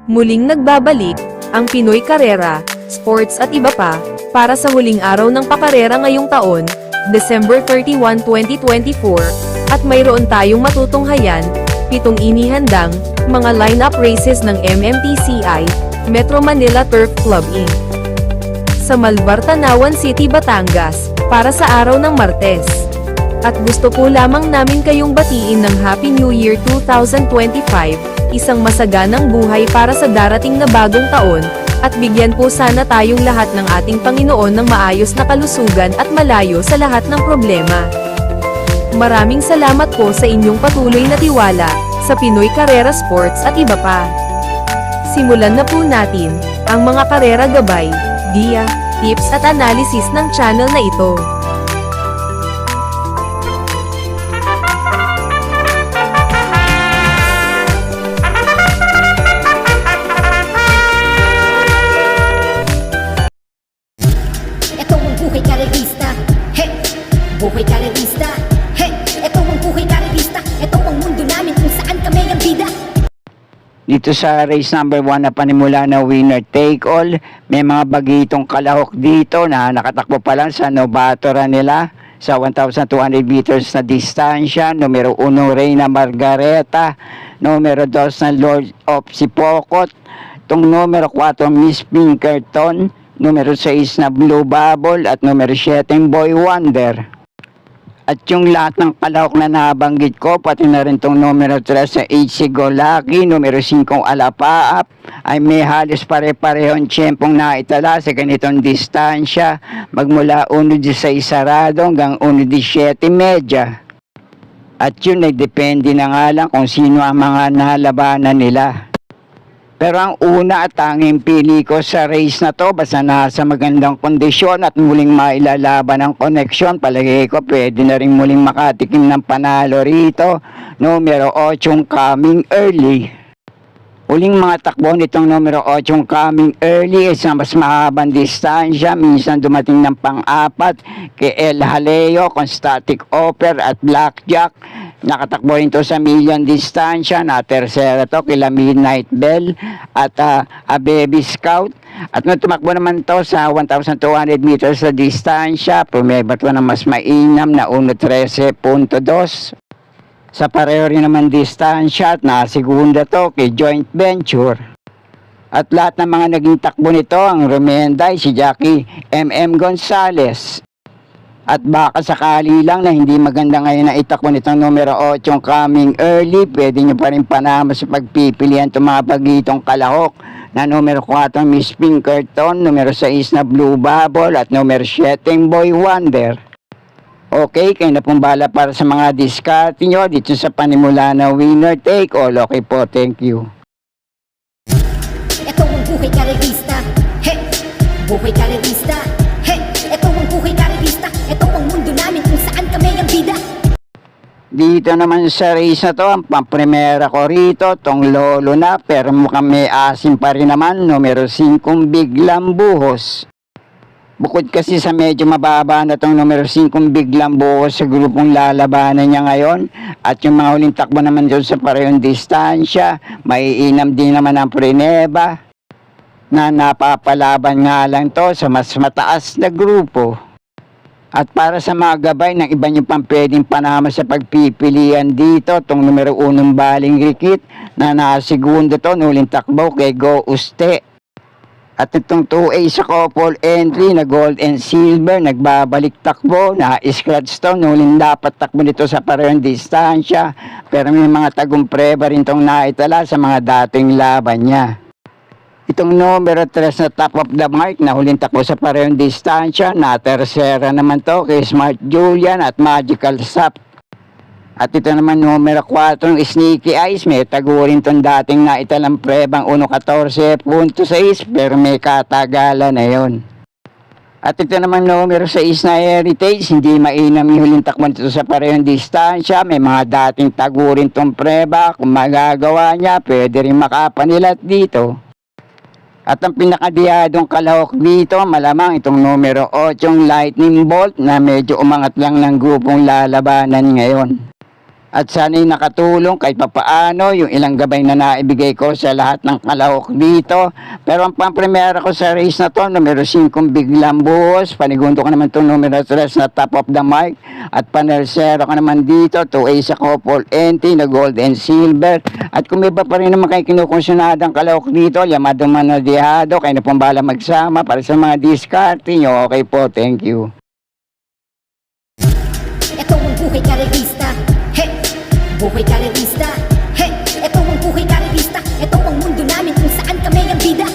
Muling nagbabalik, ang Pinoy Karera, Sports at iba pa, para sa huling araw ng pakarera ngayong taon, December 31, 2024, at mayroon tayong matutunghayan, 7 inihandang, mga lineup races ng MMTCI, Metro Manila Turf Club Inc. Sa Malvar, Tanawan City, Batangas, para sa araw ng Martes. At gusto po lamang namin kayong batiin ng Happy New Year 2025, isang masaganang buhay para sa darating na bagong taon, at bigyan po sana tayong lahat ng ating Panginoon ng maayos na kalusugan at malayo sa lahat ng problema. Maraming salamat po sa inyong patuloy na tiwala, sa Pinoy Karera Sports at iba pa. Simulan na po natin, ang mga karera gabay, diya, tips at analysis ng channel na ito. Buhay karerista, hey! Ito ang buhay karerista, ito ang mundo namin kung saan kami ang bida. Dito sa race number 1 na panimula na winner take all, may mga bagitong kalahok dito na nakatakbo pa lang sa novatora nila sa 1,200 meters na distansya. Numero 1 Reyna Margareta, numero 2 na Lord of Sipokot, itong numero 4 Miss Pinkerton, numero 6 na Blue Bubble at numero 7 Boy Wonder. At yung lahat ng kalahok na nabanggit ko, pati na rin itong numero 3 sa HC Golaki, numero 5 Alapaap, ay may halos pare-parehong tiyempong naitala sa ganitong distansya, magmula 1.16 sarado hanggang 1.17 medya. At yun ay depende na nga lang kung sino ang mga nalabanan nila. Pero ang una at tanging pili ko sa race na to, basta nasa magandang kondisyon at muling mailalaban ang koneksyon, palagay ko pwede na rin muling makatikim ng panalo rito. Numero 8 Coming Early. Uling mga takbo nitong numero 8 Coming Early is na mas mahabang distansya, minsan dumating ng pang-4 kay El Haleo, Constatic Offer at Blackjack. Nakatakbo rin to sa million distansya, na tersera to kila Midnight Bell at a Baby Scout. At nung tumakbo naman to sa 1,200 meters sa distansya, pumeba to na mas mainam na 1.13.2. Sa pareho rin naman distansya at nasigunda to kay Joint Venture. At lahat ng mga naging takbo nito, ang Rumenday, si Jackie M.M. Gonzales. At baka sakali lang na hindi maganda ngayon na itakbo nitong numero 8 Coming Early, pwede nyo pa rin panama sa pagpipilian itong mga bagitong kalahok na numero 4 Miss Pinkerton, numero 6 na Blue Bubble at numero 7 Boy Wonder. Okay, kayo na pong bala para sa mga discard nyo dito sa panimula na winner take all. Okay po, thank you. Ito ang buhay karerista, hey! Buhay karerista, hey! Ito ang buhay karerista, ito ang mundo namin kung saan kami ang bida. Dito naman sa race na to, ang pampremera ko rito, tong lolo na, pero mukhang may asim pa rin naman, numero 5 Biglang Buhos. Bukod kasi sa medyo mababa na tong numero 5 Biglang Buhos sa grupong lalabanan niya ngayon, at yung mga huling takbo naman doon sa parehong distansya, maiinam din naman ang Preneva, na napapalaban nga lang to sa mas mataas na grupo. At para sa mga gabay ng iba nyo pang pwedeng panama sa pagpipilian dito, itong numero 1 Baling Rikit na nakasegundo to, nuling takbo kay Go Uste. At itong 2A sa couple entry na gold and silver, nagbabalik takbo, na-scratch to, nuling dapat takbo nito sa parehong distansya, pero may mga tagumpre rin itong naitala sa mga dating laban niya. Itong numero 3 na top of the mark na huling takbo sa parehong distansya, na tersera naman to kay Smart Julian at Magical Sap. At ito naman numero 4 Sneaky Eyes, may tagurin itong dating naitalang prebang 1.14.6 pero may katagalan na yun. At ito naman numero 6 na Heritage, hindi mainam yung huling takbo nito sa parehong distansya, may mga dating tagurin itong preba, kung magagawa niya pwede rin makapanilat dito. At ang pinakadiyadong kalahok dito, malamang itong numero 8 Lightning Bolt na medyo umangat lang ng grupong lalabanan ngayon. At sana'y nakatulong kahit papaano yung ilang gabay na naibigay ko sa lahat ng kalahok dito. Pero ang pampremera ko sa race na to, numero 5 biglang buhos. Panigundo ko naman itong numero 3 na top of the mark. At panersero ko naman dito, 2A sa couple NT na gold and silver. At kung may iba pa rin naman kayo kinukonsyonadang kalahok dito, Llamado Manodihado, kayo na pong bahala magsama para sa mga discarte nyo. Okay po, thank you. Ito ang buhay karerista. Hey, buhay karerista. Hey, ito ang buhay karerista. Ito ang mundo namin kung saan kami ang bida.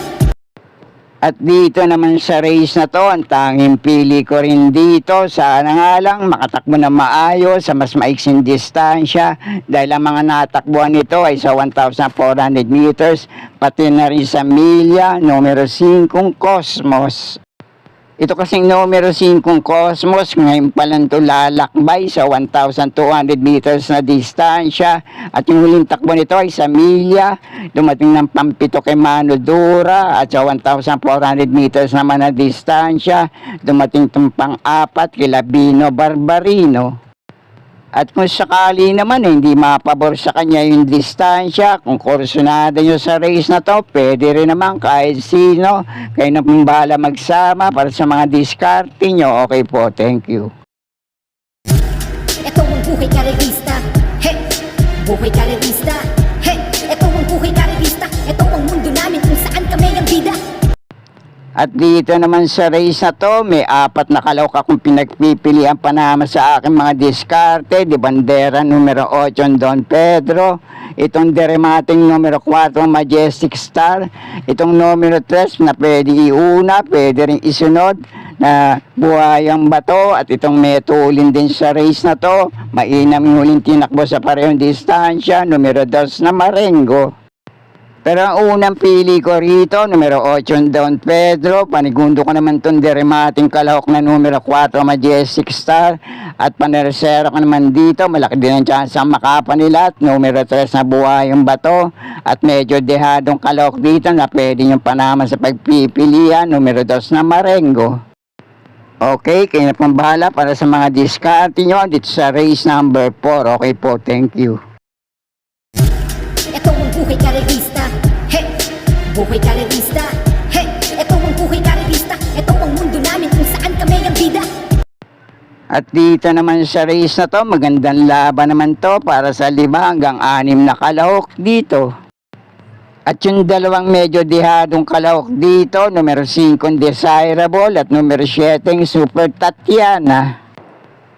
At dito naman sa race na to, ang tanging pili ko rin dito, sana nga lang makatakbo na maayos sa mas maiksing distansya dahil ang mga natakbuhan nito ay sa 1,400 meters, pati na rin sa milya, numero 5 Cosmos. Ito kasing numero 5 Cosmos, ngayon pa lang ito lalakbay sa 1,200 meters na distansya. At yung huling takbo nito ay sa milya, dumating ng pampito kay Manodura. At sa 1,400 meters naman na distansya, dumating itong pang-apat kay Labino Barbarino. At kung sakali naman hindi mapabor sa kanya yung distansya, kung kursunada nyo sa race na to, pwede rin naman kahit sino. Kayo na pong bahala magsama para sa mga diskarte nyo. Okay po, thank you. Ito ang buhay karerista. Hey, buhay karerista. Hey, ito ang buhay karerista. Ito ang mundo namin kung saan kami ang bida. At dito naman sa race na to, may 4 na kalahok akong pinagpipilian panama sa aking mga diskarte. Di bandera numero 8 Don Pedro, itong deremating numero 4 Majestic Star, itong numero 3 na pwede iuna, pwede rin isunod na Buhayang Bato, at itong metulin din sa race na to, mainam yung huling tinakbo sa parehong distansya, numero 2 na Marengo. Pero ang unang pili ko rito, numero 8 Don Pedro, panigundo ko naman itong deremating kalahok na numero 4 Majestic Star, at panersero ko naman dito, malaki din ang chance ang makapanilat, numero 3 na Buhayang Bato, at medyo dehadong kalahok dito na pwede nyo panama sa pagpipilian, numero 2 na Marengo. Okay, kayo na pong bahala para sa mga diskarte nyo dito sa race number 4. Okay po, thank you. Ito ang buhay karerista. Hey, buhay karerista. Hey, ito ang buhay karerista. Ito ang mundo namin kung saan kami ang bida. At dito naman sa race na to, magandang laban naman to para sa 5 hanggang 6 na kalahok dito. At yung dalawang medyo dihadong kalahok dito, numero 5 Desirable at numero 7 Super Tatiana.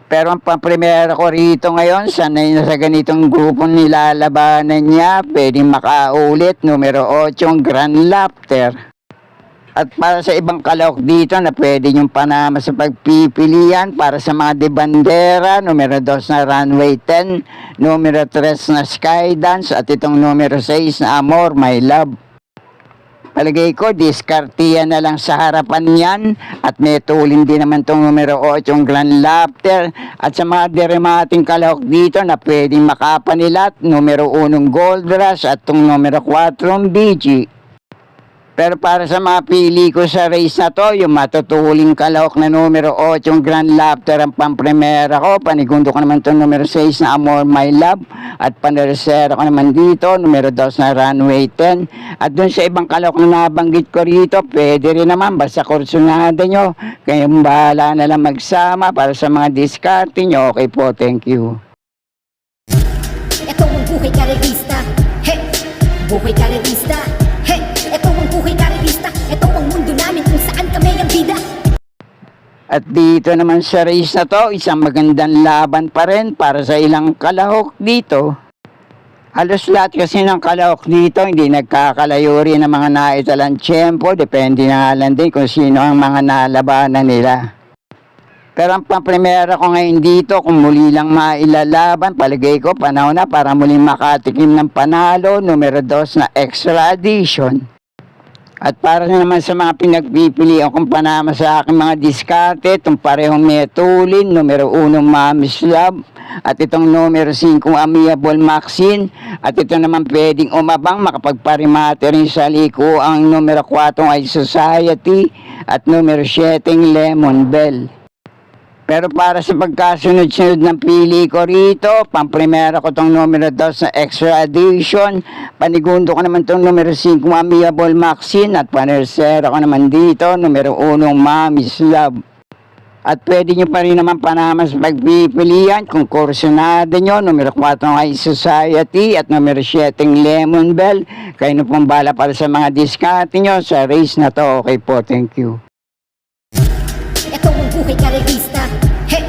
Pero ang pampremera ko rito ngayon, sanay na sa ganitong grupong nilalabanan niya, pwedeng makaulit, numero 8 Grand Laughter. At para sa ibang kalahok dito na pwede yung panama sa pagpipilian para sa mga debandera, numero 2 na Runway 10, numero 3 na Skydance, at itong numero 6 na Amor My Love. Palagay ko, diskartiyan na lang sa harapan yan, at may tulin din naman itong numero 8 Grand Laughter, at sa mga deremating kalahok dito na pwedeng makapanilat, numero 1 Gold Rush at itong numero 4 BG. Pero para sa mga pili ko sa race na to, yung matutuling kalahok na numero 8 Grand Laughter ang pampremera ko. Panigundo ko naman itong numero 6 na Amor My Love. At panersero ko naman dito, numero 2 na Runway 10. At dun sa ibang kalahok na nabanggit ko rito, pwede rin naman, basta kursunada nyo. Kayong bahala na lang magsama para sa mga diskarte nyo. Okay po, thank you. Ito ang buhay karerista. Hey, buhay karerista. Hey, ito ang buhay karerista. Ito ang mundo namin kung saan kami ang bida. At dito naman sa race na to, isang magandang laban pa rin para sa ilang kalahok dito. Halos lahat kasi ng kalahok dito, hindi nagkakalayo rin ng mga naitalang tiyempo. Depende na lang din kung sino ang mga nalabanan nila. Pero ang pampremera ko ngayon dito, kung muli lang mailalaban, palagay ko panahon na para muling makatikim ng panalo, numero 2 na Extra Edition. At para naman sa mga pinagpipilian kong panama sa aking mga diskarte, itong parehong metulin, numero 1 Mommy's Love, at itong numero 5 Amiable Maxine, at ito naman pwedeng umabang makapagparimate rin sa liko ang numero 4 ay Society, at numero 7 Lemon Bell. Pero para sa pagkasunod-sunod ng pili ko rito, pamprimera ko tong numero 2 na extra edition, panigundo ko naman tong numero 5 Amiable Maxine, at panersera ko naman dito, numero 1 Mommy's Love. At pwede nyo pa rin naman panamas pagpipilian kung kursunada nyo, numero 4 High Society at numero 7 Lemon Bell. Kayo na pong bala para sa mga diskarte nyo sa race na to. Okay po, thank you. Ito ang buhay karerista. He!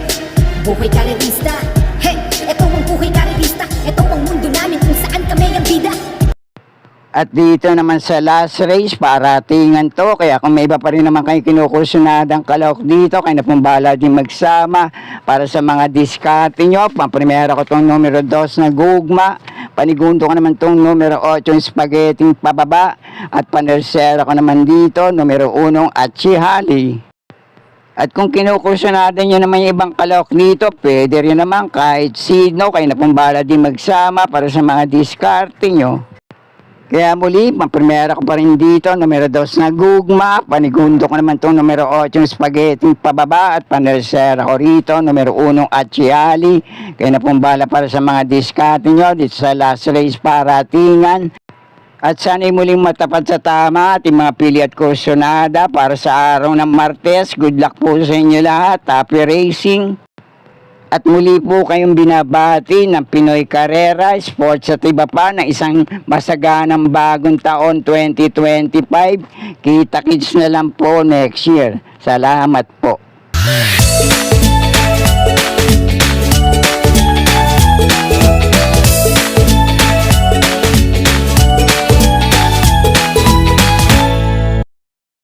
Buhay karerista. He! Ito ang buhay karerista. Ito ang mundo namin kung saan kami ang bida. At dito naman sa last race, paratingan to. Kaya kung may iba pa rin naman kayo kinukursunadang kalahok dito, kayo na pong bahala din magsama para sa mga diskarte nyo. Pamprimera ko tong numero 2 na gugma. Panigundo ko naman tong numero 8 yung spaghetti pababa. At panersera ko naman dito, numero 1 at chihali. At kung kinukursunada nyo naman yung ibang kalahok dito, pwede rin naman kahit sino. Kayo na pong bahala din magsama para sa mga diskarte nyo. Kaya muli, pamprimera ko pa rin dito, numero 2 na gugma, panigundo ko naman itong numero 8 yung spaghetti pababa, at panersera ko rito, numero 1 at chihali. Kaya na pong bala para sa mga diskarte nyo dito sa last race paratingan. At sana'y muling matapat sa tama ating mga pili at kursunada para sa araw ng Martes. Good luck po sa inyo lahat. Happy racing! At muli po kayong binabati ng Pinoy Carrera, Sports at iba pa ng isang masaganang bagong taon 2025. Kita-kits na lang po next year. Salamat po.